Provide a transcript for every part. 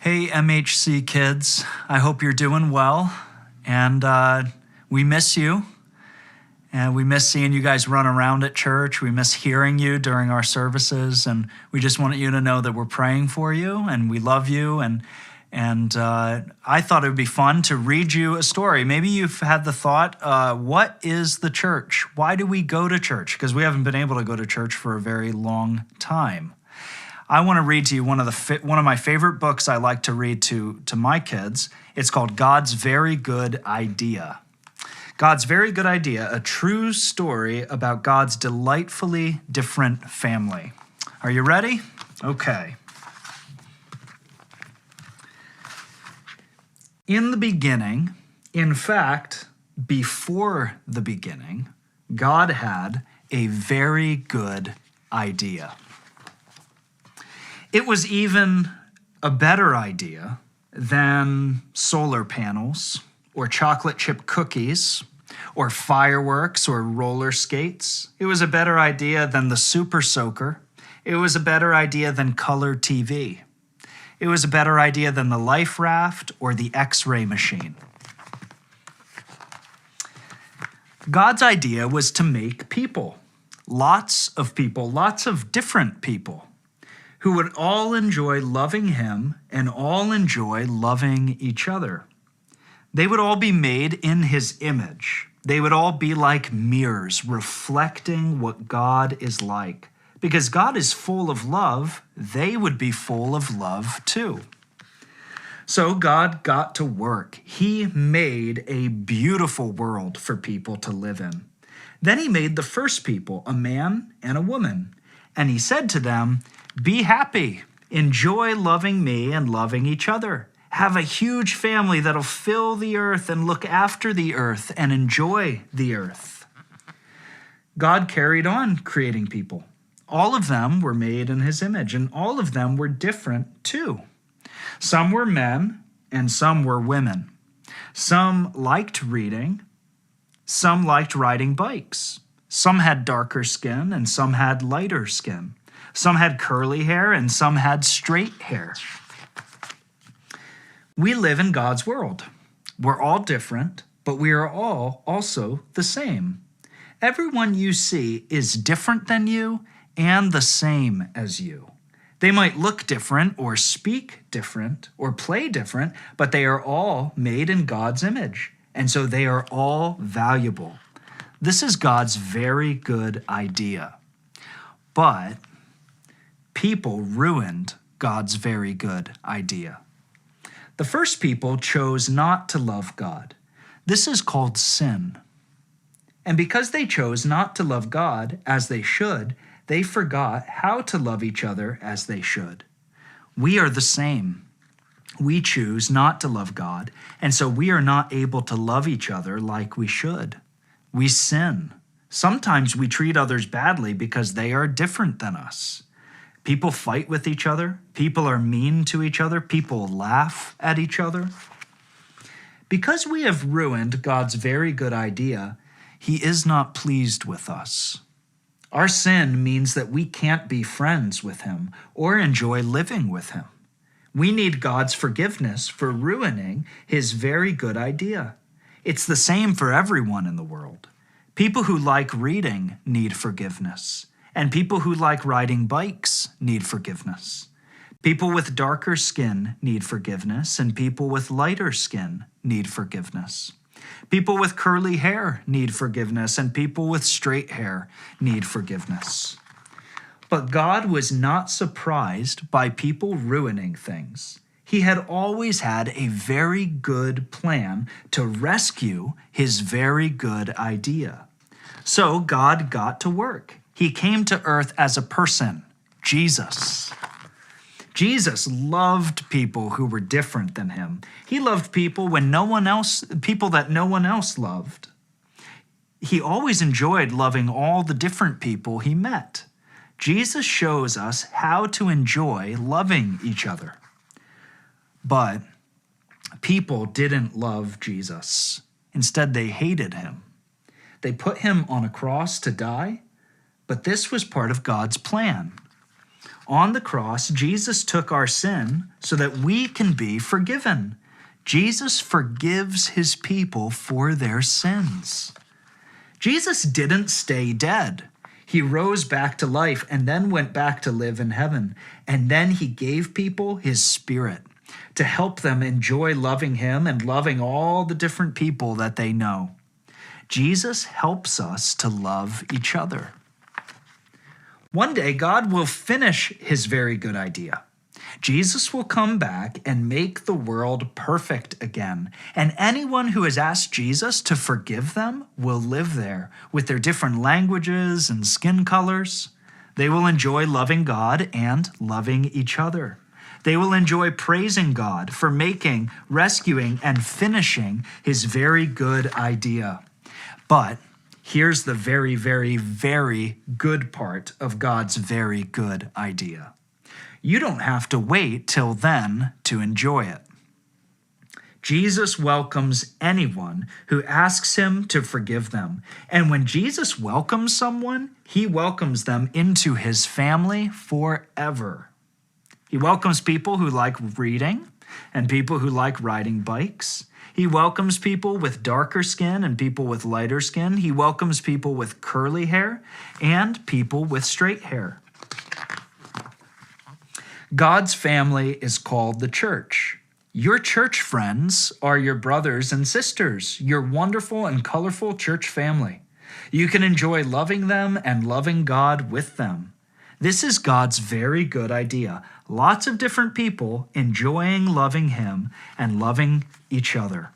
Hey, MHC Kids. I hope you're doing well. And we miss you. And we miss seeing you guys run around at church. We miss hearing you during our services. And we just wanted you to know that we're praying for you and we love you. And I thought it would be fun to read you a story. Maybe you've had the thought, what is the church? Why do we go to church? Because we haven't been able to go to church for a very long time. I want to read to you one of my favorite books I like to read to my kids. It's called God's Very Good Idea. God's Very Good Idea, a true story about God's delightfully different family. Are you ready? Okay. In the beginning, in fact, before the beginning, God had a very good idea. It was even a better idea than solar panels or chocolate chip cookies or fireworks or roller skates. It was a better idea than the Super Soaker. It was a better idea than color TV. It was a better idea than the life raft or the X-ray machine. God's idea was to make people, lots of different people, who would all enjoy loving him and all enjoy loving each other. They would all be made in his image. They would all be like mirrors reflecting what God is like. Because God is full of love, they would be full of love too. So God got to work. He made a beautiful world for people to live in. Then he made the first people, a man and a woman. And he said to them, "Be happy, enjoy loving me and loving each other. Have a huge family that'll fill the earth and look after the earth and enjoy the earth." God carried on creating people. All of them were made in his image, and all of them were different too. Some were men and some were women. Some liked reading. Some liked riding bikes. Some had darker skin and some had lighter skin. Some had curly hair and some had straight hair. We live in God's world. We're all different, but we are all also the same. Everyone you see is different than you and the same as you. They might look different or speak different or play different, but they are all made in God's image, and so they are all valuable. This is God's very good idea. But people ruined God's very good idea. The first people chose not to love God. This is called sin. And because they chose not to love God as they should, they forgot how to love each other as they should. We are the same. We choose not to love God, and so we are not able to love each other like we should. We sin. Sometimes we treat others badly because they are different than us. People fight with each other. People are mean to each other. People laugh at each other. Because we have ruined God's very good idea, he is not pleased with us. Our sin means that we can't be friends with him or enjoy living with him. We need God's forgiveness for ruining his very good idea. It's the same for everyone in the world. People who like reading need forgiveness, and people who like riding bikes need forgiveness. People with darker skin need forgiveness, and people with lighter skin need forgiveness. People with curly hair need forgiveness, and people with straight hair need forgiveness. But God was not surprised by people ruining things. He had always had a very good plan to rescue his very good idea. So God got to work. He came to earth as a person, Jesus. Jesus loved people who were different than him. He loved people that no one else loved. He always enjoyed loving all the different people he met. Jesus shows us how to enjoy loving each other. But people didn't love Jesus. Instead, they hated him. They put him on a cross to die, but this was part of God's plan. On the cross, Jesus took our sin so that we can be forgiven. Jesus forgives his people for their sins. Jesus didn't stay dead. He rose back to life and then went back to live in heaven. And then he gave people his Spirit to help them enjoy loving him and loving all the different people that they know. Jesus helps us to love each other. One day, God will finish his very good idea. Jesus will come back and make the world perfect again. And anyone who has asked Jesus to forgive them will live there with their different languages and skin colors. They will enjoy loving God and loving each other. They will enjoy praising God for making, rescuing, and finishing his very good idea. But here's the very, very, very good part of God's very good idea. You don't have to wait till then to enjoy it. Jesus welcomes anyone who asks him to forgive them. And when Jesus welcomes someone, he welcomes them into his family forever. He welcomes people who like reading and people who like riding bikes. He welcomes people with darker skin and people with lighter skin. He welcomes people with curly hair and people with straight hair. God's family is called the church. Your church friends are your brothers and sisters, your wonderful and colorful church family. You can enjoy loving them and loving God with them. This is God's very good idea. Lots of different people enjoying loving him and loving each other.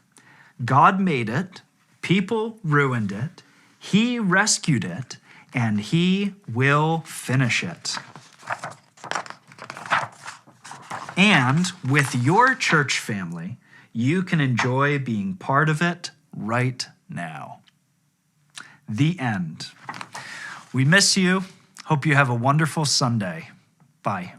God made it, people ruined it, he rescued it, and he will finish it. And with your church family, you can enjoy being part of it right now. The end. We miss you. Hope you have a wonderful Sunday. Bye.